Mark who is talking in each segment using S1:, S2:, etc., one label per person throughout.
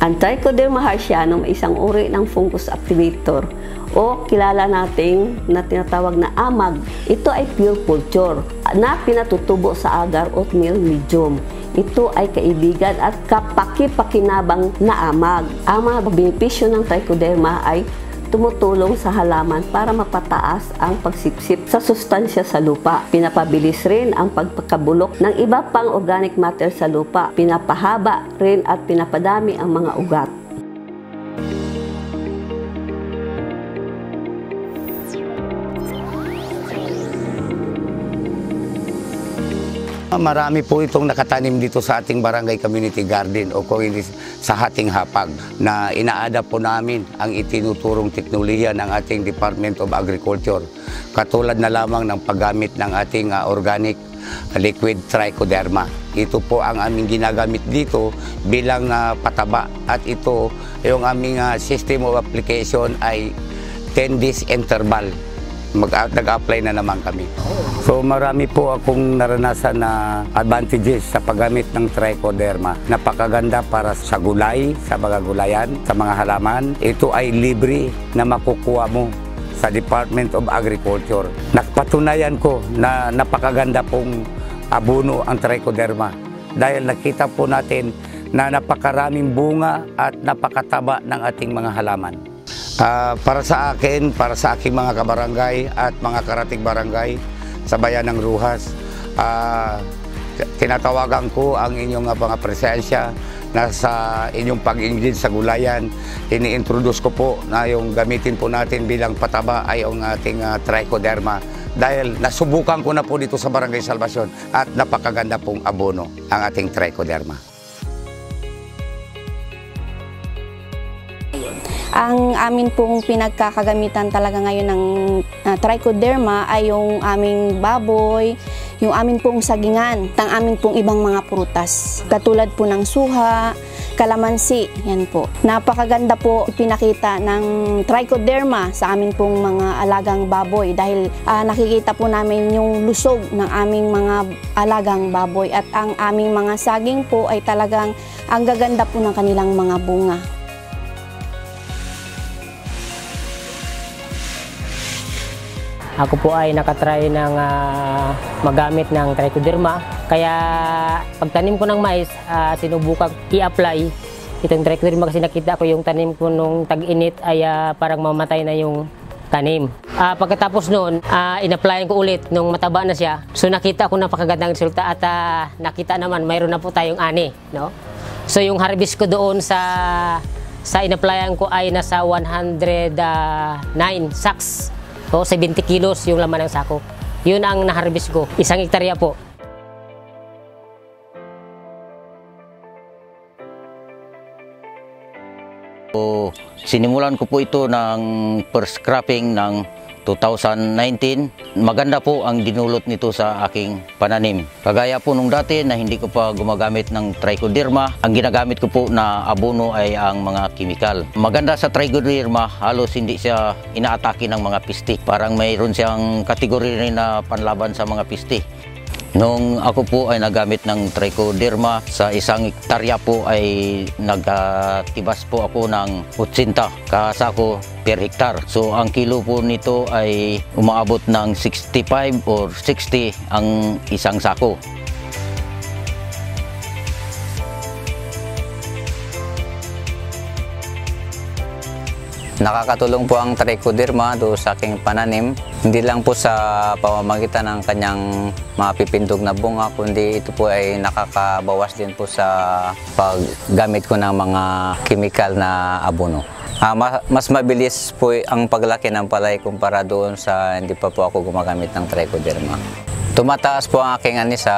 S1: Ang Trichoderma harshianum ay isang uri ng fungus activator o kilala nating na tinatawag na amag. Ito ay pure culture na pinatutubo sa agar oatmeal medium. Ito ay kaibigan at kapaki-pakinabang na amag. Ang mga benepisyo ng Trichoderma ay tumutulong sa halaman para mapataas ang pagsipsip sa sustansya sa lupa. Pinapabilis rin ang pagpakabulok ng iba pang organic matter sa lupa. Pinapahaba rin at pinapadami ang mga ugat.
S2: Marami po itong nakatanim dito sa ating barangay community garden o kung hindi sa Hating Hapag na ina-adapt po namin ang itinuturong teknolohiya ng ating Department of Agriculture. Katulad na lamang ng paggamit ng ating organic liquid trichoderma. Ito po ang aming ginagamit dito bilang pataba at ito yung aming system of application ay 10 days interval. Nag-apply na naman kami. So marami po akong naranasan na advantages sa paggamit ng trichoderma. Napakaganda para sa gulay, sa mga gulayan, sa mga halaman. Ito ay libre na makukuha mo sa Department of Agriculture. Nakpatunayan ko na napakaganda pong abono ang trichoderma dahil nakita po natin na napakaraming bunga at napakataba ng ating mga halaman. Para sa akin, para sa aking mga kabarangay at mga karatig barangay sa bayan ng Ruhas, tinatawagan ko ang inyong mga presensya na sa inyong pag-engage sa gulayan. Ini-introduce ko po na yung gamitin po natin bilang pataba ay yung ating trichoderma dahil nasubukan ko na po dito sa Barangay Salvacion at napakaganda pong abono ang ating trichoderma.
S3: Ang amin pong pinagkakagamitan talaga ngayon ng trichoderma ay yung aming baboy, yung amin pong sagingan, ang amin pong ibang mga prutas. Katulad po ng suha, kalamansi, yan po. Napakaganda po pinakita ng trichoderma sa amin pong mga alagang baboy dahil nakikita po namin yung lusog ng aming mga alagang baboy at ang aming mga saging po ay talagang ang gaganda po ng kanilang mga bunga.
S4: Ako po ay nakatry ng magamit ng trichoderma. Kaya pagtanim ko ng mais, sinubukang i-apply itong trichoderma kasi nakita ko yung tanim ko nung tag-init ay parang mamatay na yung tanim. Pagkatapos noon, in-applyan ko ulit nung mataba na siya. So nakita ko napakagandang resulta at nakita naman mayroon na po tayong ani. No? So yung harvest ko doon sa in-applyan ko ay nasa 109 sacks. So 70 kilos yung laman ng sako. Yun ang na-harvest ko. 1 hektarya po.
S5: So, sinimulan ko po ito ng first cropping ng 2019. Maganda po ang dinulot nito sa aking pananim. Kagaya po nung dati na hindi ko pa gumagamit ng trichoderma, ang ginagamit ko po na abono ay ang mga kimikal. Maganda sa trichoderma, halos hindi siya inaatake ng mga pisti. Parang mayroon siyang kategory rin na panlaban sa mga pisti. Nung ako po ay nagamit ng trichoderma, sa 1 hektarya po ay nagtibas po ako ng 80 kasako per hektar. So ang kilo po nito ay umaabot ng 65 or 60 ang isang sako.
S6: Nakakatulong po ang trichoderma do sa aking pananim. Hindi lang po sa pamamagitan ng kanyang mapipindog na bunga, kundi ito po ay nakakabawas din po sa paggamit ko ng mga chemical na abono. Mas mabilis po ang paglaki ng palay kumpara doon sa hindi pa po ako gumagamit ng trichoderma. Tumataas po ang aking ani sa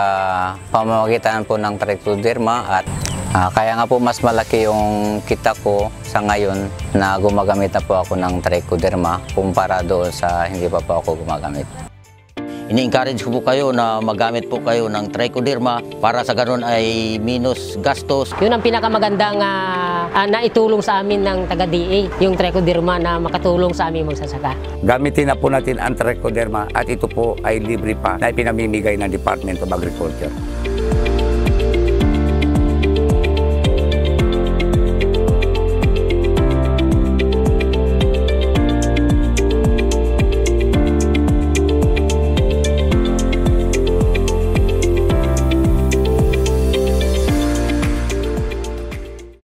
S6: pamamagitan po ng trichoderma at kaya nga po mas malaki yung kita ko sa ngayon na gumagamit na po ako ng trichoderma kumpara doon sa hindi pa po ako gumagamit. Ini-encourage ko po kayo na magamit po kayo ng trichoderma para sa ganun ay minus gastos.
S4: Yun ang pinakamagandang naitulong sa amin ng taga-DA, yung trichoderma na makatulong sa aming magsasaka.
S2: Gamitin na po natin ang trichoderma at ito po ay libre pa na ipinamimigay ng Department of Agriculture.